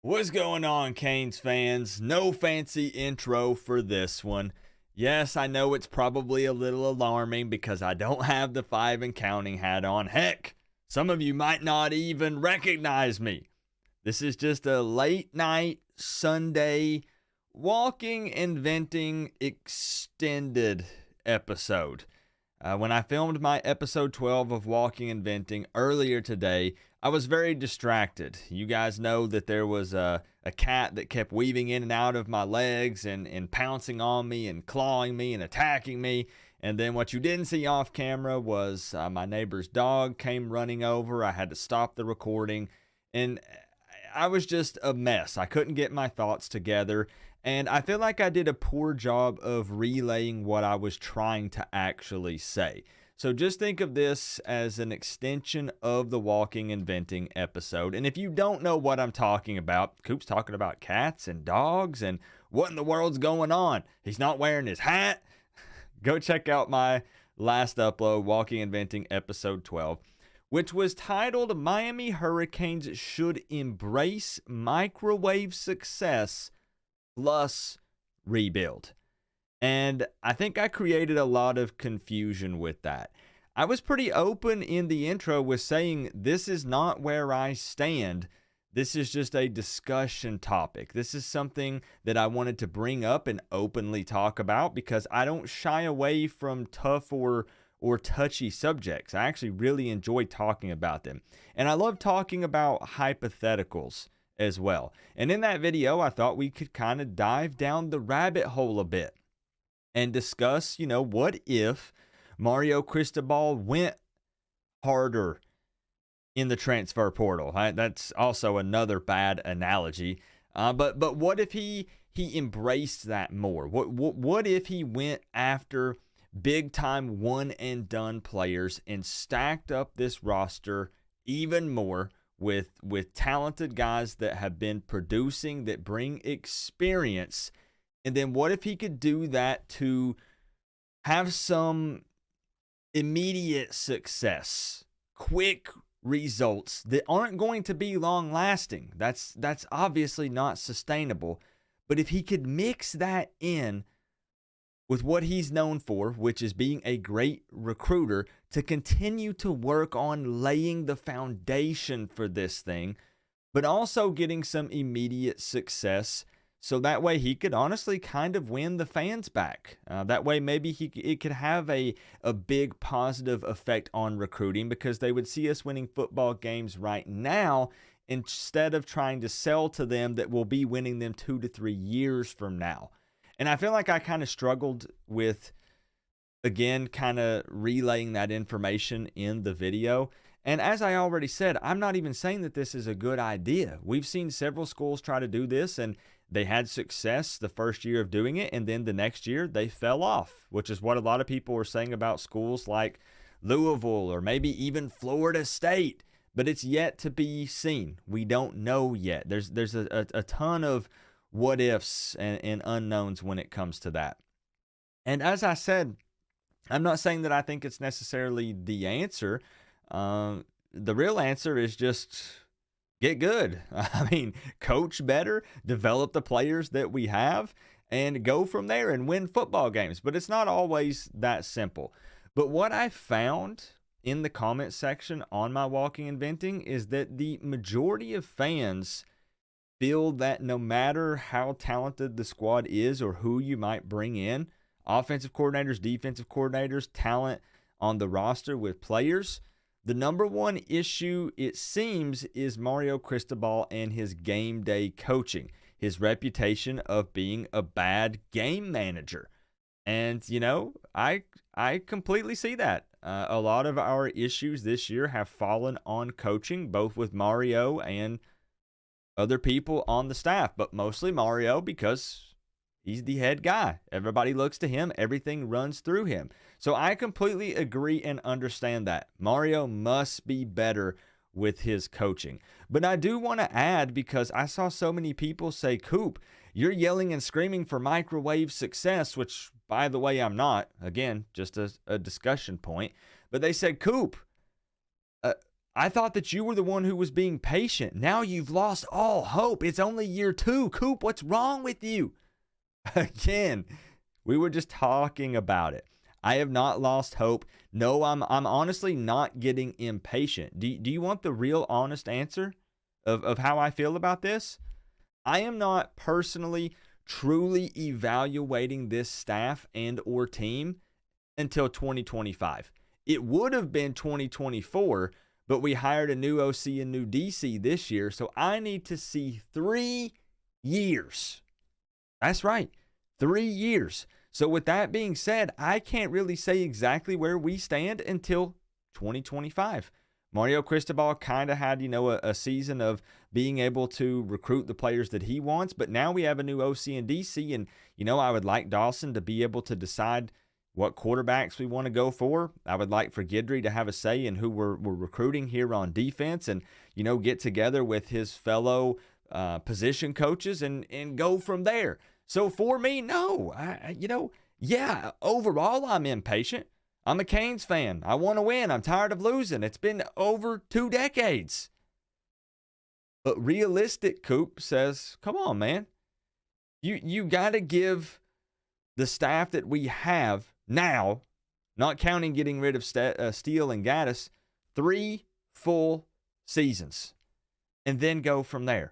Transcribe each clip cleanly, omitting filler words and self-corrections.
What's going on, Canes fans? No fancy intro for this one. Yes, I know it's probably a little alarming because I don't have the 5 and counting hat on. Heck, some of you might not even recognize me. This is just a late night Sunday walking and venting extended episode. When I filmed my episode 12 of Walking and Venting earlier today, I was very distracted. You guys know that there was a cat that kept weaving in and out of my legs and pouncing on me and clawing me and attacking me. And then what you didn't see off camera was my neighbor's dog came running over. I had to stop the recording. And I was just a mess. I couldn't get my thoughts together. And I feel like I did a poor job of relaying what I was trying to actually say. So just think of this as an extension of the Walking and Venting episode. And if you don't know what I'm talking about, Coop's talking about cats and dogs and what in the world's going on. He's not wearing his hat. Go check out my last upload, Walking and Venting episode 12, which was titled Miami Hurricanes Should Embrace Microwave Success Plus Rebuild. And I think I created a lot of confusion with that. I was pretty open in the intro with saying this is not where I stand. This is just a discussion topic. This is something that I wanted to bring up and openly talk about because I don't shy away from tough or touchy subjects. I actually really enjoy talking about them. And I love talking about hypotheticals as well. And in that video, I thought we could kind of dive down the rabbit hole a bit and discuss, what if Mario Cristobal went harder in the transfer portal? That's also another bad analogy. But what if he embraced that more? What if he went after big time one and done players and stacked up this roster even more with talented guys that have been producing, that bring experience? And then what if he could do that to have some immediate success, quick results that aren't going to be long lasting? That's obviously not sustainable. But if he could mix that in with what he's known for, which is being a great recruiter, to continue to work on laying the foundation for this thing, but also getting some immediate success. So that way he could honestly kind of win the fans back. That way maybe it could have a big positive effect on recruiting because they would see us winning football games right now instead of trying to sell to them that we'll be winning them 2 to 3 years from now. And I feel like I kind of struggled with, again, kind of relaying that information in the video. And as I already said, I'm not even saying that this is a good idea. We've seen several schools try to do this, and they had success the first year of doing it, and then the next year they fell off, which is what a lot of people are saying about schools like Louisville or maybe even Florida State. But it's yet to be seen. We don't know yet. There's a ton of what ifs and unknowns when it comes to that. And as I said, I'm not saying that I think it's necessarily the answer. The real answer is just get good. I mean, coach better, develop the players that we have, and go from there and win football games. But it's not always that simple. But what I found in the comment section on my Walking and Venting is that the majority of fans feel that no matter how talented the squad is or who you might bring in, offensive coordinators, defensive coordinators, talent on the roster with players, the number one issue, it seems, is Mario Cristobal and his game day coaching, his reputation of being a bad game manager. And, I completely see that. A lot of our issues this year have fallen on coaching, both with Mario and other people on the staff, but mostly Mario because he's the head guy. Everybody looks to him. Everything runs through him. So I completely agree and understand that. Mario must be better with his coaching. But I do want to add, because I saw so many people say, Coop, you're yelling and screaming for microwave success, which, by the way, I'm not. Again, just a discussion point. But they said, Coop, I thought that you were the one who was being patient. Now you've lost all hope. It's only year 2. Coop, what's wrong with you? Again, we were just talking about it. I have not lost hope. No, I'm honestly not getting impatient. Do you want the real honest answer of how I feel about this? I am not personally truly evaluating this staff and or team until 2025. It would have been 2024, but we hired a new OC and new DC this year, so I need to see 3 years. That's right, 3 years. So with that being said, I can't really say exactly where we stand until 2025. Mario Cristobal kind of had, a season of being able to recruit the players that he wants, but now we have a new OC and DC, and, I would like Dawson to be able to decide what quarterbacks we want to go for. I would like for Guidry to have a say in who we're recruiting here on defense and, get together with his fellow position coaches and go from there. So for me, no, yeah, overall I'm impatient. I'm a Canes fan. I want to win. I'm tired of losing. It's been over 2 decades. But realistic Coop says, come on, man. You got to give the staff that we have now, not counting getting rid of Steele and Gaddis, 3 full seasons and then go from there.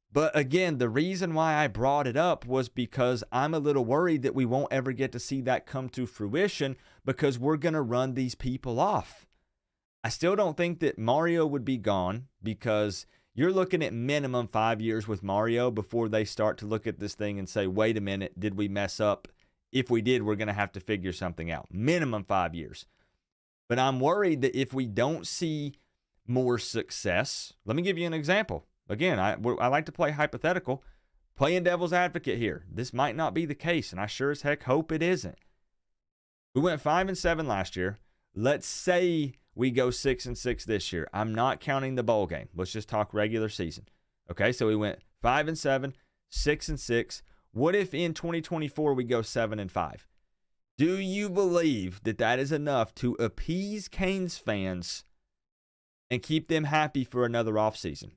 But again, the reason why I brought it up was because I'm a little worried that we won't ever get to see that come to fruition because we're going to run these people off. I still don't think that Mario would be gone because you're looking at minimum 5 years with Mario before they start to look at this thing and say, wait a minute, did we mess up? If we did, we're going to have to figure something out. Minimum 5 years. But I'm worried that if we don't see more success, let me give you an example. Again, I like to play hypothetical, playing devil's advocate here. This might not be the case, and I sure as heck hope it isn't. We went 5-7 last year. Let's say we go 6-6 this year. I'm not counting the bowl game. Let's just talk regular season. Okay, so we went 5-7, 6-6. What if in 2024 we go 7-5? Do you believe that that is enough to appease Canes fans and keep them happy for another offseason?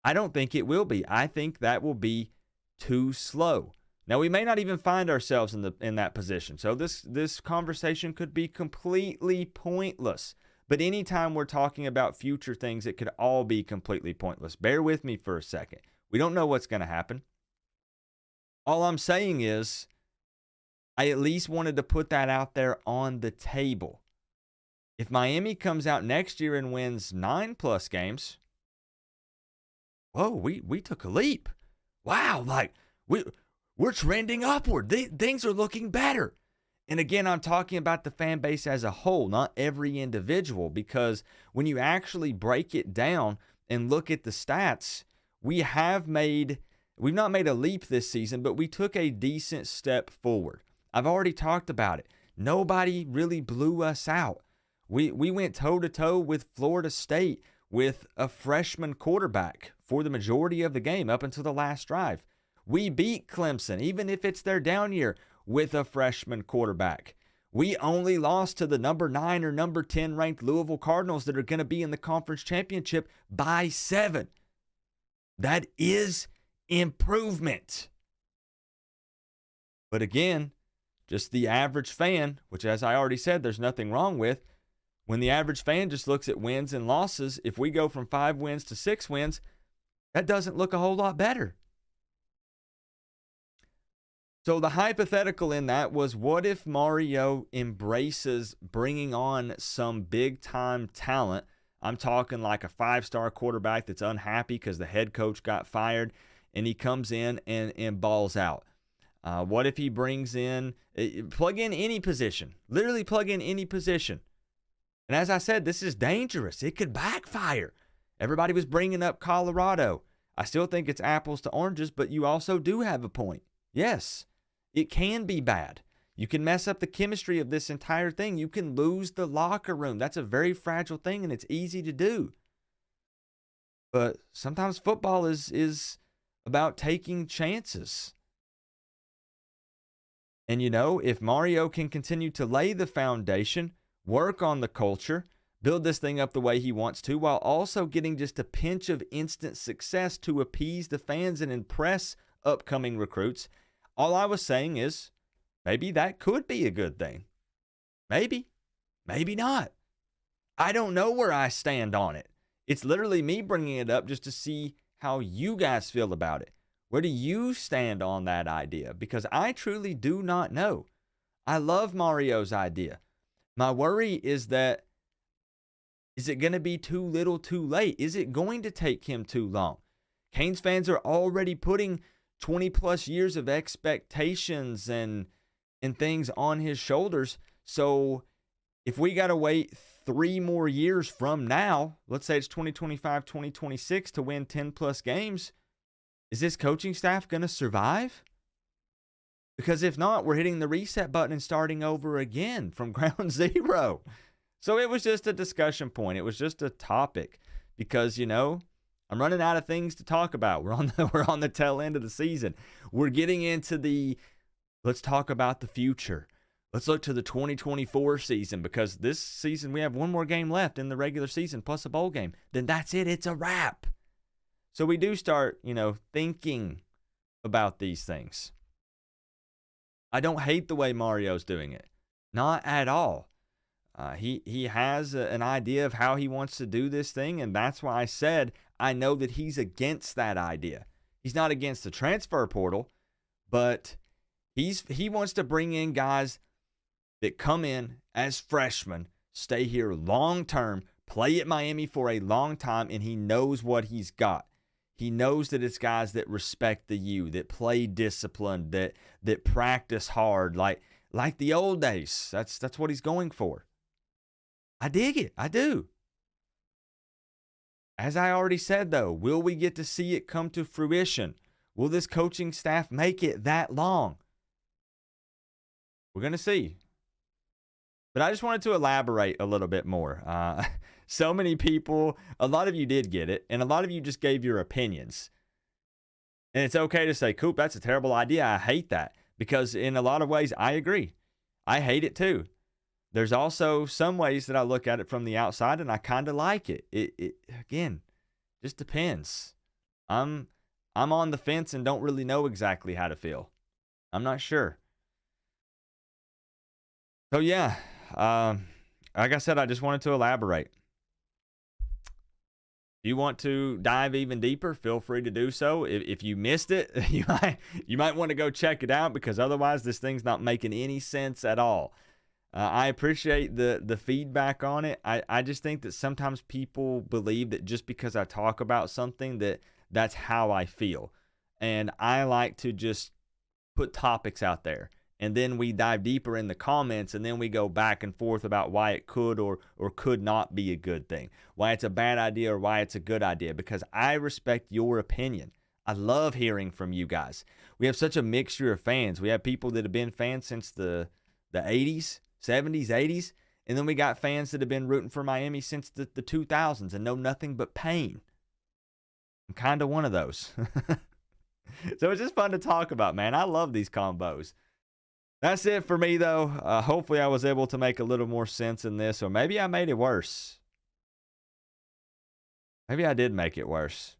I don't think it will be. I think that will be too slow. Now, we may not even find ourselves in that position. So this conversation could be completely pointless. But anytime we're talking about future things, it could all be completely pointless. Bear with me for a second. We don't know what's going to happen. All I'm saying is I at least wanted to put that out there on the table. If Miami comes out next year and wins 9+ games, whoa, we took a leap. Wow, like we're trending upward. Things are looking better. And again, I'm talking about the fan base as a whole, not every individual, because when you actually break it down and look at the stats, we've not made a leap this season, but we took a decent step forward. I've already talked about it. Nobody really blew us out. We went toe-to-toe with Florida State with a freshman quarterback for the majority of the game up until the last drive. We beat Clemson, even if it's their down year, with a freshman quarterback. We only lost to the number 9 or number 10 ranked Louisville Cardinals that are going to be in the conference championship by 7. That is improvement. But again, just the average fan, which as I already said, there's nothing wrong with, when the average fan just looks at wins and losses, if we go from 5 wins to 6 wins, that doesn't look a whole lot better. So the hypothetical in that was, what if Mario embraces bringing on some big-time talent? I'm talking like a 5-star quarterback that's unhappy because the head coach got fired, and he comes in and balls out. What if he brings in, plug in any position, literally plug in any position. And as I said, this is dangerous. It could backfire. Everybody was bringing up Colorado. I still think it's apples to oranges, but you also do have a point. Yes, it can be bad. You can mess up the chemistry of this entire thing. You can lose the locker room. That's a very fragile thing, and it's easy to do. But sometimes football is about taking chances. And, if Mario can continue to lay the foundation, work on the culture, build this thing up the way he wants to, while also getting just a pinch of instant success to appease the fans and impress upcoming recruits. All I was saying is maybe that could be a good thing. Maybe. Maybe not. I don't know where I stand on it. It's literally me bringing it up just to see how you guys feel about it. Where do you stand on that idea? Because I truly do not know. I love Mario's idea. My worry is that, is it going to be too little too late? Is it going to take him too long? Canes fans are already putting 20 plus years of expectations and things on his shoulders. So if we got to wait 3 more years from now, let's say it's 2025, 2026 to win 10 plus games, is this coaching staff going to survive? Because if not, we're hitting the reset button and starting over again from ground zero. So it was just a discussion point. It was just a topic because, I'm running out of things to talk about. We're on the tail end of the season. We're getting into let's talk about the future. Let's look to the 2024 season, because this season we have one more game left in the regular season plus a bowl game. Then that's it. It's a wrap. So we do start, thinking about these things. I don't hate the way Mario's doing it. Not at all. He has an idea of how he wants to do this thing, and that's why I said I know that he's against that idea. He's not against the transfer portal, but he wants to bring in guys that come in as freshmen, stay here long term, play at Miami for a long time, and he knows what he's got. He knows that it's guys that respect the U, that play disciplined, that practice hard, like the old days. That's what he's going for. I dig it. I do. As I already said, though, will we get to see it come to fruition? Will this coaching staff make it that long? We're going to see. But I just wanted to elaborate a little bit more. So many people, a lot of you did get it, and a lot of you just gave your opinions. And it's okay to say, Coop, that's a terrible idea. I hate that. Because in a lot of ways, I agree. I hate it too. There's also some ways that I look at it from the outside, and I kind of like it. It again, just depends. I'm on the fence and don't really know exactly how to feel. I'm not sure. So yeah, like I said, I just wanted to elaborate. If you want to dive even deeper, feel free to do so. If you missed it, you might want to go check it out, because otherwise this thing's not making any sense at all. I appreciate the feedback on it. I just think that sometimes people believe that just because I talk about something that's how I feel. And I like to just put topics out there. And then we dive deeper in the comments, and then we go back and forth about why it could or could not be a good thing, why it's a bad idea or why it's a good idea, because I respect your opinion. I love hearing from you guys. We have such a mixture of fans. We have people that have been fans since the 80s, 70s, 80s, and then we got fans that have been rooting for Miami since the 2000s and know nothing but pain. I'm kind of one of those. So it's just fun to talk about, man. I love these combos. That's it for me, though. Hopefully I was able to make a little more sense in this, or maybe I made it worse. Maybe I did make it worse.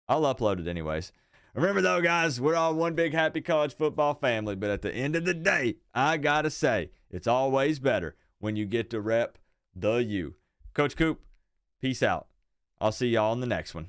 I'll upload it anyways. Remember, though, guys, we're all one big happy college football family, but at the end of the day, I got to say, it's always better when you get to rep the U. Coach Coop, peace out. I'll see y'all in the next one.